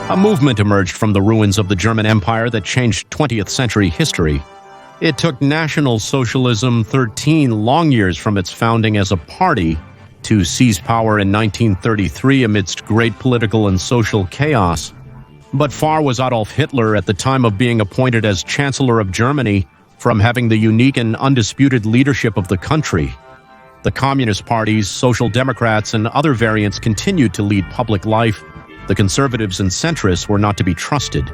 A movement emerged from the ruins of the German Empire that changed 20th century history. It took National Socialism 13 long years from its founding as a party to seize power in 1933 amidst great political and social chaos. But far was Adolf Hitler at the time of being appointed as Chancellor of Germany from having the unique and undisputed leadership of the country. The Communist parties, Social Democrats, and other variants continued to lead public life. The conservatives and centrists were not to be trusted.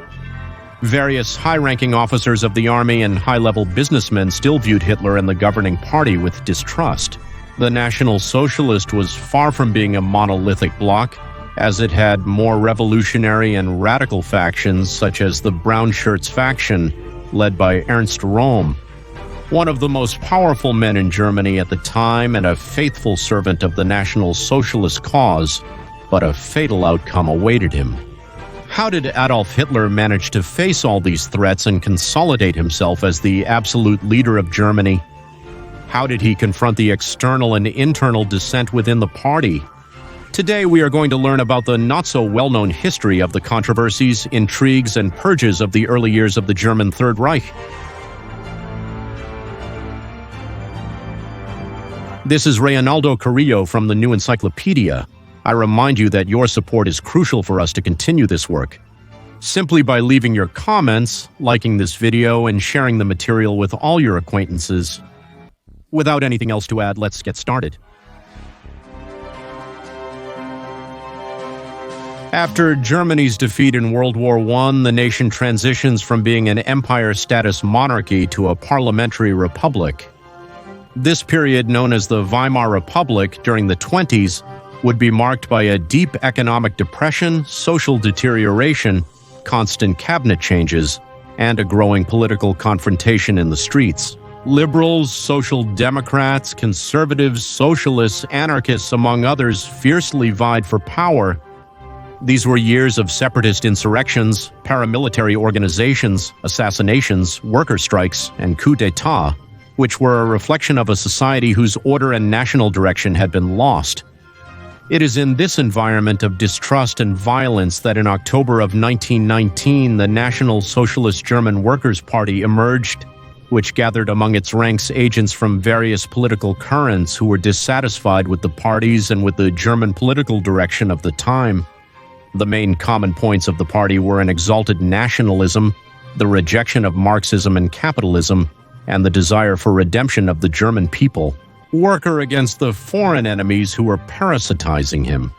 Various high-ranking officers of the army and high-level businessmen still viewed Hitler and the governing party with distrust. The National Socialist was far from being a monolithic bloc, as it had more revolutionary and radical factions such as the Brown Shirts faction, led by Ernst Röhm, one of the most powerful men in Germany at the time and a faithful servant of the National Socialist cause, but a fatal outcome awaited him. How did Adolf Hitler manage to face all these threats and consolidate himself as the absolute leader of Germany? How did he confront the external and internal dissent within the party? Today we are going to learn about the not-so-well-known history of the controversies, intrigues, and purges of the early years of the German Third Reich. This is Reynaldo Carrillo from the New Encyclopedia. I remind you that your support is crucial for us to continue this work. Simply by leaving your comments, liking this video, and sharing the material with all your acquaintances. Without anything else to add, let's get started. After Germany's defeat in World War I, the nation transitions from being an empire-status monarchy to a parliamentary republic. This period, known as the Weimar Republic during the 20s, would be marked by a deep economic depression, social deterioration, constant cabinet changes, and a growing political confrontation in the streets. Liberals, social democrats, conservatives, socialists, anarchists, among others, fiercely vied for power. These were years of separatist insurrections, paramilitary organizations, assassinations, worker strikes, and coups d'etat, which were a reflection of a society whose order and national direction had been lost. It is in this environment of distrust and violence that in October of 1919 the National Socialist German Workers' Party emerged, which gathered among its ranks agents from various political currents who were dissatisfied with the parties and with the German political direction of the time. The main common points of the party were an exalted nationalism, the rejection of Marxism and capitalism, and the desire for redemption of the German people. Worker against the foreign enemies who were parasitizing him.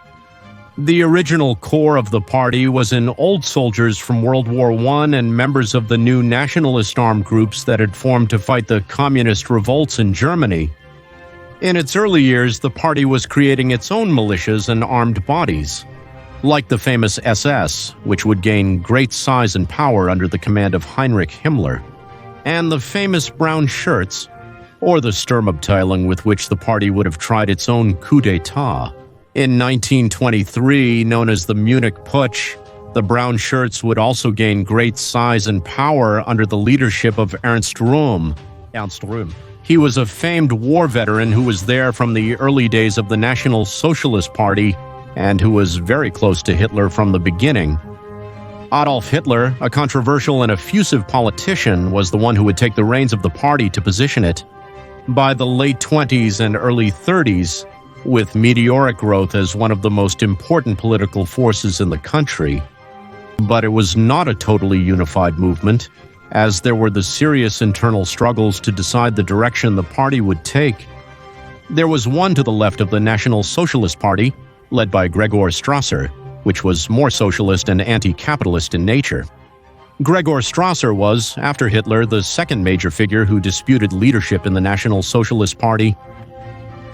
The original core of the party was in old soldiers from World War I and members of the new nationalist armed groups that had formed to fight the communist revolts in Germany. In its early years, the party was creating its own militias and armed bodies, like the famous SS, which would gain great size and power under the command of Heinrich Himmler, and the famous Brown Shirts, or the Sturmabteilung with which the party would have tried its own coup d'etat. In 1923, known as the Munich Putsch, the Brown Shirts would also gain great size and power under the leadership of Ernst Röhm. He was a famed war veteran who was there from the early days of the National Socialist Party and who was very close to Hitler from the beginning. Adolf Hitler, a controversial and effusive politician, was the one who would take the reins of the party to position it. By the late 20s and early 30s, with meteoric growth as one of the most important political forces in the country. But it was not a totally unified movement, as there were the serious internal struggles to decide the direction the party would take. There was one to the left of the National Socialist Party, led by Gregor Strasser, which was more socialist and anti-capitalist in nature. Gregor Strasser was, after Hitler, the second major figure who disputed leadership in the National Socialist Party.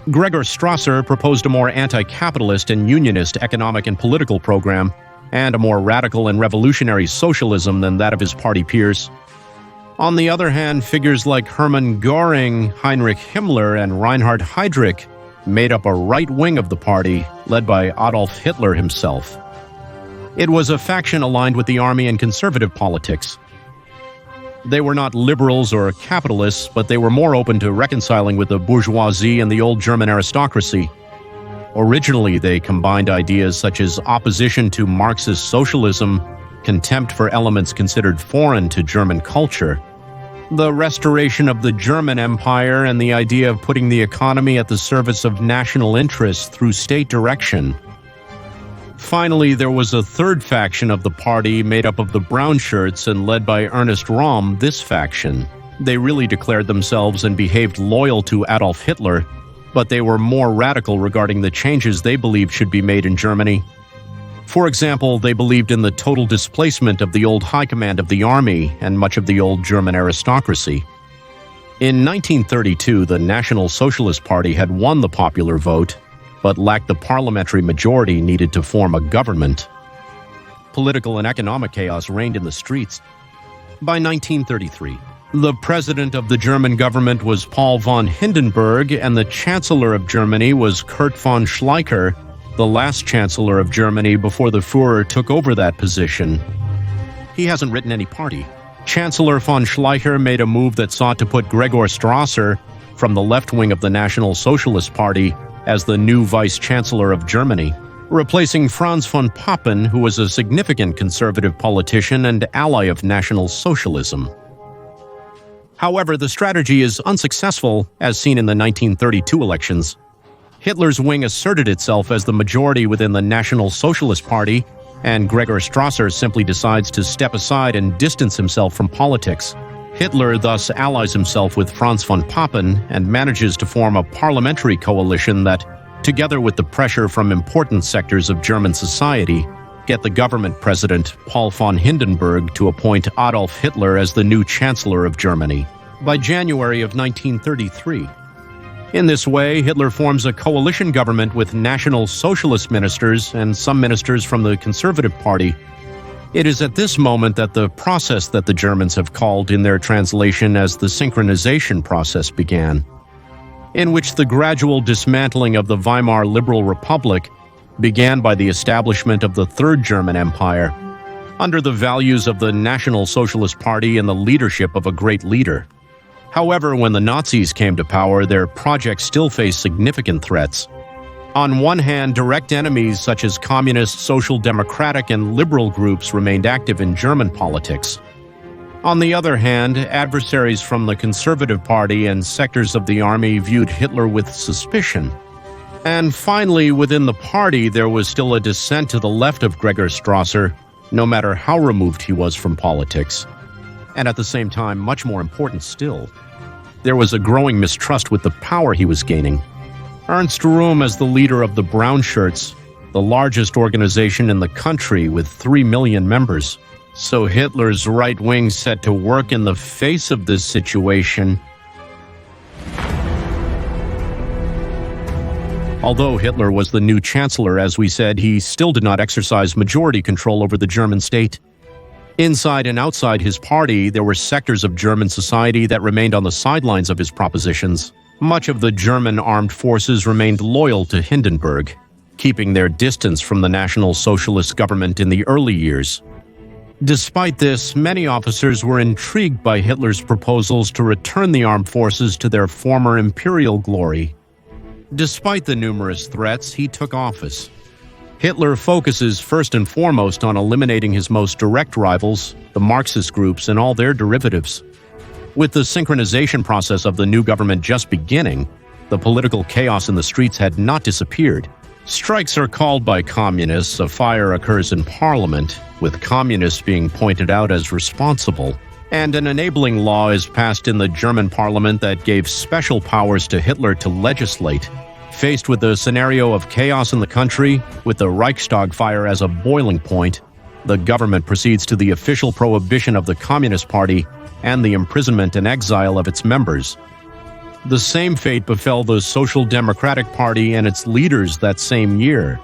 Gregor Strasser proposed a more anti-capitalist and unionist economic and political program, and a more radical and revolutionary socialism than that of his party peers. On the other hand, figures like Hermann Göring, Heinrich Himmler, and Reinhard Heydrich made up a right wing of the party, led by Adolf Hitler himself. It was a faction aligned with the army and conservative politics. They were not liberals or capitalists, but they were more open to reconciling with the bourgeoisie and the old German aristocracy. Originally, they combined ideas such as opposition to Marxist socialism, contempt for elements considered foreign to German culture, the restoration of the German Empire, and the idea of putting the economy at the service of national interests through state direction. Finally, there was a third faction of the party made up of the brown shirts and led by Ernest Röhm. This faction, they really declared themselves and behaved loyal to Adolf Hitler, but they were more radical regarding the changes they believed should be made in Germany. For example, they believed in the total displacement of the old high command of the army and much of the old German aristocracy. In 1932, the National Socialist Party had won the popular vote, but lacked the parliamentary majority needed to form a government. Political and economic chaos reigned in the streets. By 1933, the president of the German government was Paul von Hindenburg, and the chancellor of Germany was Kurt von Schleicher, the last chancellor of Germany before the Führer took over that position. He hasn't written any party. Chancellor von Schleicher made a move that sought to put Gregor Strasser, from the left wing of the National Socialist Party, as the new vice-chancellor of Germany, replacing Franz von Papen, who was a significant conservative politician and ally of National Socialism. However, the strategy is unsuccessful, as seen in the 1932 elections. Hitler's wing asserted itself as the majority within the National Socialist Party, and Gregor Strasser simply decides to step aside and distance himself from politics. Hitler thus allies himself with Franz von Papen and manages to form a parliamentary coalition that, together with the pressure from important sectors of German society, get the government president, Paul von Hindenburg, to appoint Adolf Hitler as the new Chancellor of Germany by January of 1933. In this way, Hitler forms a coalition government with National Socialist ministers and some ministers from the Conservative Party. It is at this moment that the process that the Germans have called in their translation as the synchronization process began, in which the gradual dismantling of the Weimar Liberal Republic began by the establishment of the Third German Empire, under the values of the National Socialist Party and the leadership of a great leader. However, when the Nazis came to power, their project still faced significant threats. On one hand, direct enemies such as communist, social democratic, and liberal groups remained active in German politics. On the other hand, adversaries from the Conservative Party and sectors of the army viewed Hitler with suspicion. And finally, within the party, there was still a dissent to the left of Gregor Strasser, no matter how removed he was from politics. And at the same time, much more important still, there was a growing mistrust with the power he was gaining. Ernst Röhm, as the leader of the Brown Shirts, the largest organization in the country with 3 million members. So Hitler's right wing set to work in the face of this situation. Although Hitler was the new chancellor, as we said, he still did not exercise majority control over the German state. Inside and outside his party, there were sectors of German society that remained on the sidelines of his propositions. Much of the German armed forces remained loyal to Hindenburg, keeping their distance from the National Socialist government in the early years. Despite this, many officers were intrigued by Hitler's proposals to return the armed forces to their former imperial glory. Despite the numerous threats, he took office. Hitler focuses first and foremost on eliminating his most direct rivals, the Marxist groups and all their derivatives. With the synchronization process of the new government just beginning, the political chaos in the streets had not disappeared. Strikes are called by communists, a fire occurs in parliament, with communists being pointed out as responsible, and an enabling law is passed in the German parliament that gave special powers to Hitler to legislate. Faced with the scenario of chaos in the country, with the Reichstag fire as a boiling point, the government proceeds to the official prohibition of the Communist Party and the imprisonment and exile of its members. The same fate befell the Social Democratic Party and its leaders that same year.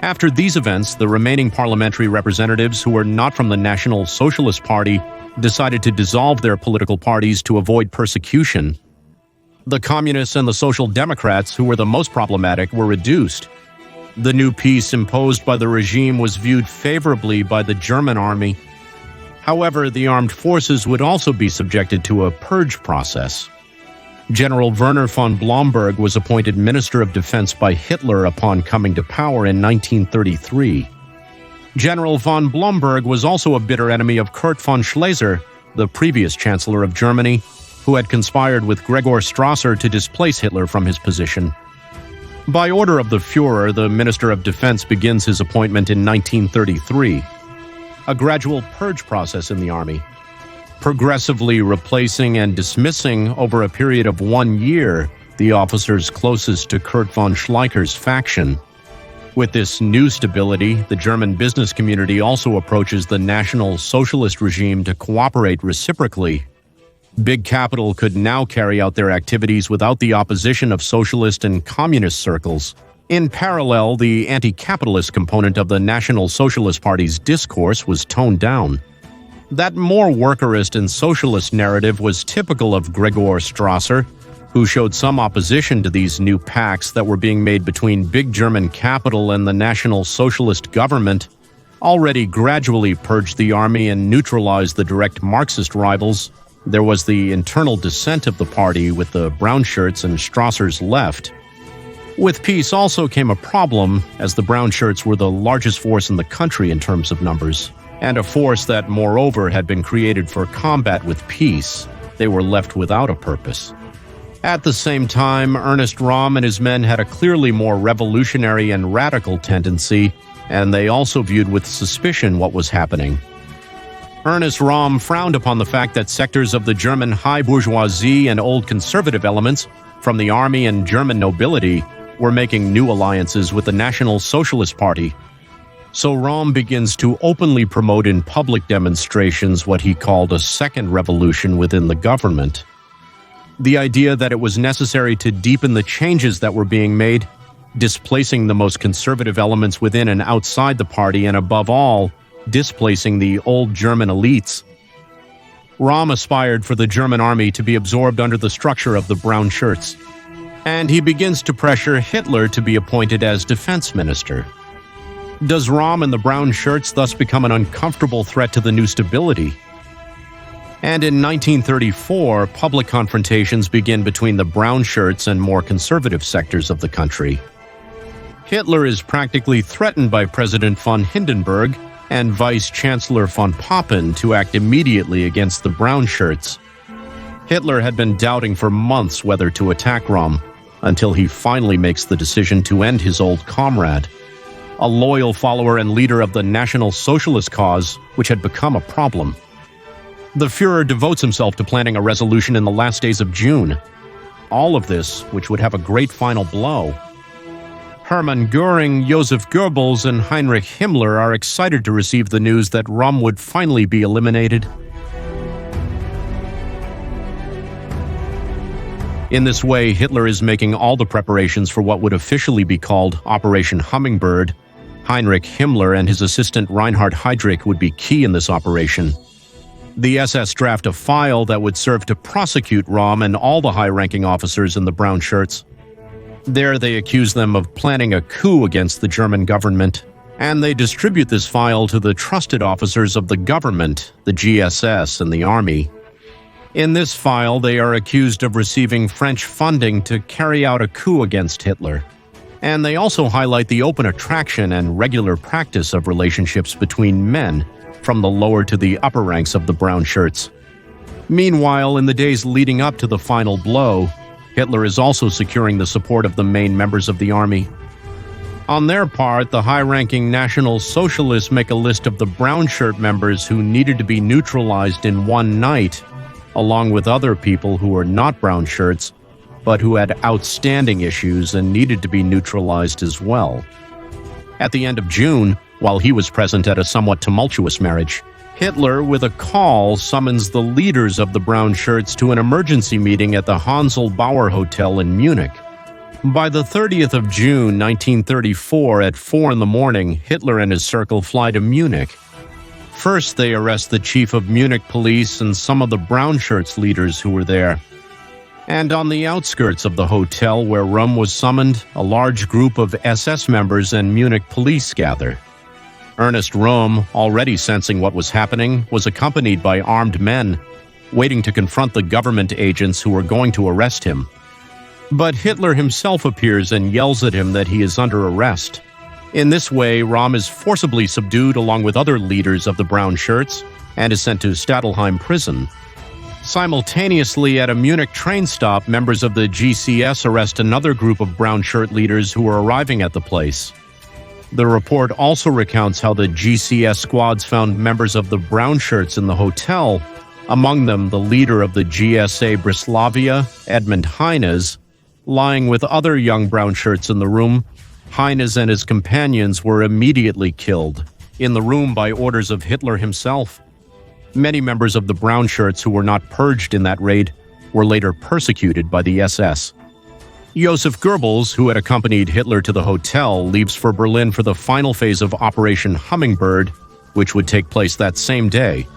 After these events, the remaining parliamentary representatives who were not from the National Socialist Party decided to dissolve their political parties to avoid persecution. The Communists and the Social Democrats, who were the most problematic, were reduced. The new peace imposed by the regime was viewed favorably by the German army. However, the armed forces would also be subjected to a purge process. General Werner von Blomberg was appointed Minister of Defense by Hitler upon coming to power in 1933. General von Blomberg was also a bitter enemy of Kurt von Schlesser, the previous Chancellor of Germany, who had conspired with Gregor Strasser to displace Hitler from his position. By order of the Führer, the Minister of Defense begins his appointment in 1933. A gradual purge process in the army, progressively replacing and dismissing over a period of 1 year the officers closest to Kurt von Schleicher's faction. With this new stability, the German business community also approaches the National Socialist regime to cooperate reciprocally. Big Capital could now carry out their activities without the opposition of socialist and communist circles. In parallel, the anti-capitalist component of the National Socialist Party's discourse was toned down. That more workerist and socialist narrative was typical of Gregor Strasser, who showed some opposition to these new pacts that were being made between big German capital and the National Socialist government, already gradually purged the army and neutralized the direct Marxist rivals. There was the internal dissent of the party with the brown shirts and Strasser's left. With peace also came a problem, as the brown shirts were the largest force in the country in terms of numbers, and a force that, moreover, had been created for combat with peace. They were left without a purpose. At the same time, Ernest Röhm and his men had a clearly more revolutionary and radical tendency, and they also viewed with suspicion what was happening. Ernest Röhm frowned upon the fact that sectors of the German high bourgeoisie and old conservative elements, from the army and German nobility, were making new alliances with the National Socialist Party. So Röhm begins to openly promote in public demonstrations what he called a second revolution within the government. The idea that it was necessary to deepen the changes that were being made, displacing the most conservative elements within and outside the party, and above all, displacing the old German elites. Röhm aspired for the German army to be absorbed under the structure of the brown shirts, and he begins to pressure Hitler to be appointed as defense minister. Does Röhm and the brown shirts thus become an uncomfortable threat to the new stability? And in 1934, public confrontations begin between the brown shirts and more conservative sectors of the country. Hitler is practically threatened by President von Hindenburg and Vice Chancellor von Papen to act immediately against the brown shirts. Hitler had been doubting for months whether to attack Röhm, until he finally makes the decision to end his old comrade, a loyal follower and leader of the National Socialist cause, which had become a problem. The Führer devotes himself to planning a resolution in the last days of June. All of this, which would have a great final blow. Hermann Göring, Joseph Goebbels, and Heinrich Himmler are excited to receive the news that Röhm would finally be eliminated. In this way, Hitler is making all the preparations for what would officially be called Operation Hummingbird. Heinrich Himmler and his assistant Reinhard Heydrich would be key in this operation. The SS draft a file that would serve to prosecute Röhm and all the high-ranking officers in the brown shirts. There they accuse them of planning a coup against the German government, and they distribute this file to the trusted officers of the government, the GSS and the army. In this file, they are accused of receiving French funding to carry out a coup against Hitler. And they also highlight the open attraction and regular practice of relationships between men, from the lower to the upper ranks of the brown shirts. Meanwhile, in the days leading up to the final blow, Hitler is also securing the support of the main members of the army. On their part, the high-ranking National Socialists make a list of the brown shirt members who needed to be neutralized in one night, along with other people who were not brown shirts, but who had outstanding issues and needed to be neutralized as well. At the end of June, while he was present at a somewhat tumultuous marriage, Hitler, with a call, summons the leaders of the brown shirts to an emergency meeting at the Hansel Bauer Hotel in Munich. By the 30th of June, 1934, at 4 a.m, Hitler and his circle fly to Munich. First, they arrest the chief of Munich police and some of the brown shirts leaders who were there. And on the outskirts of the hotel where Röhm was summoned, a large group of SS members and Munich police gather. Ernest Röhm, already sensing what was happening, was accompanied by armed men. waiting to confront the government agents who were going to arrest him. But Hitler himself appears and yells at him that he is under arrest. In this way, Röhm is forcibly subdued along with other leaders of the Brown Shirts and is sent to Stadelheim prison. Simultaneously, at a Munich train stop, members of the GCS arrest another group of brown shirt leaders who are arriving at the place. The report also recounts how the GCS squads found members of the brown shirts in the hotel, among them the leader of the GSA Breslavia, Edmund Heines. Lying with other young brown shirts in the room, Heines and his companions were immediately killed, in the room by orders of Hitler himself. Many members of the brown shirts who were not purged in that raid were later persecuted by the SS. Joseph Goebbels, who had accompanied Hitler to the hotel, leaves for Berlin for the final phase of Operation Hummingbird, which would take place that same day.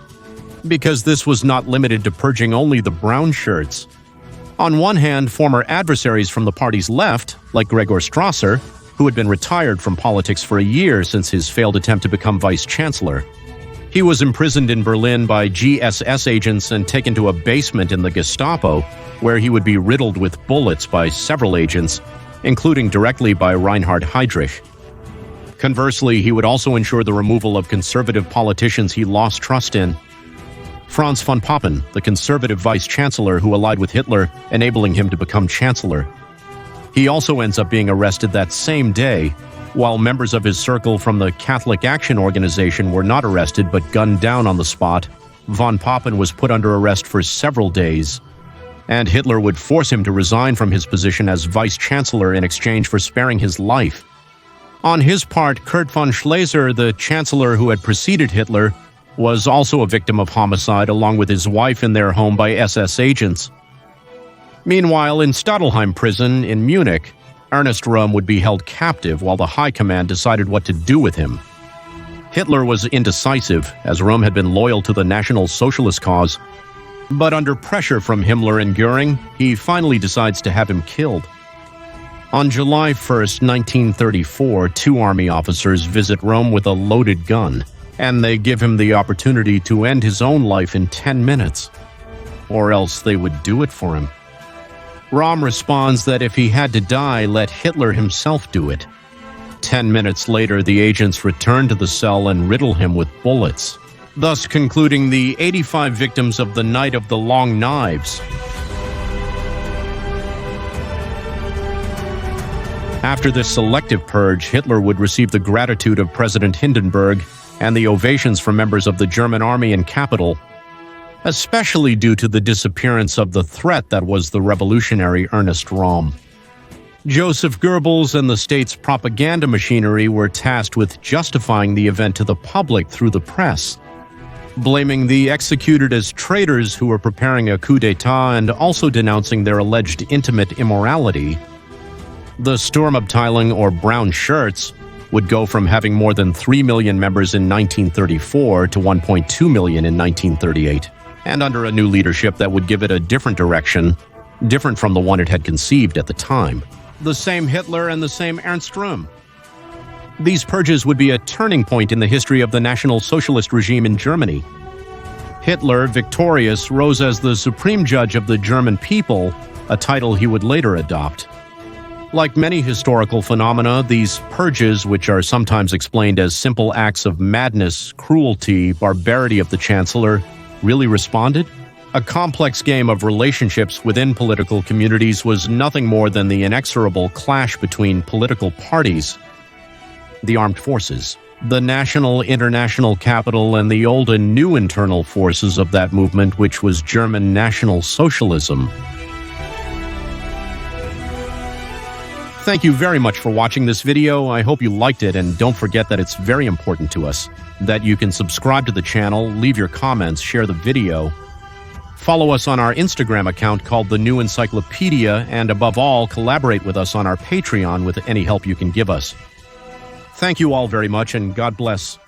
Because this was not limited to purging only the brown shirts. On one hand, former adversaries from the party's left, like Gregor Strasser, who had been retired from politics for a year since his failed attempt to become vice-chancellor. He was imprisoned in Berlin by GSS agents and taken to a basement in the Gestapo, where he would be riddled with bullets by several agents, including directly by Reinhard Heydrich. Conversely, he would also ensure the removal of conservative politicians he lost trust in. Franz von Papen, the conservative vice-chancellor who allied with Hitler, enabling him to become chancellor. He also ends up being arrested that same day, while members of his circle from the Catholic Action Organization were not arrested but gunned down on the spot. Von Papen was put under arrest for several days, and Hitler would force him to resign from his position as vice-chancellor in exchange for sparing his life. On his part, Kurt von Schlesser, the chancellor who had preceded Hitler, was also a victim of homicide along with his wife in their home by SS agents. Meanwhile, in Stadelheim prison in Munich, Ernest Röhm would be held captive while the High Command decided what to do with him. Hitler was indecisive, as Röhm had been loyal to the National Socialist cause. But under pressure from Himmler and Göring, he finally decides to have him killed. On July 1st, 1934, two army officers visit Röhm with a loaded gun, and they give him the opportunity to end his own life in 10 minutes. Or else they would do it for him. Röhm responds that if he had to die, let Hitler himself do it. 10 minutes later, the agents return to the cell and riddle him with bullets, thus concluding the 85 victims of the Night of the Long Knives. After this selective purge, Hitler would receive the gratitude of President Hindenburg and the ovations from members of the German army and capital, especially due to the disappearance of the threat that was the revolutionary Ernest Röhm. Joseph Goebbels and the state's propaganda machinery were tasked with justifying the event to the public through the press, blaming the executed as traitors who were preparing a coup d'etat and also denouncing their alleged intimate immorality. The Sturmabteilung, or Brown Shirts, would go from having more than 3 million members in 1934 to 1.2 million in 1938. And under a new leadership that would give it a different direction, different from the one it had conceived at the time. The same Hitler and the same Ernst Röhm. These purges would be a turning point in the history of the National Socialist regime in Germany. Hitler, victorious, rose as the supreme judge of the German people, a title he would later adopt. Like many historical phenomena, these purges, which are sometimes explained as simple acts of madness, cruelty, barbarity of the Chancellor, really responded? A complex game of relationships within political communities was nothing more than the inexorable clash between political parties, the armed forces, the national, international capital, and the old and new internal forces of that movement, which was German National Socialism. Thank you very much for watching this video. I hope you liked it, and don't forget that it's very important to us that you can subscribe to the channel, leave your comments, share the video, follow us on our Instagram account called The New Encyclopedia, and above all, collaborate with us on our Patreon with any help you can give us. Thank you all very much, and God bless.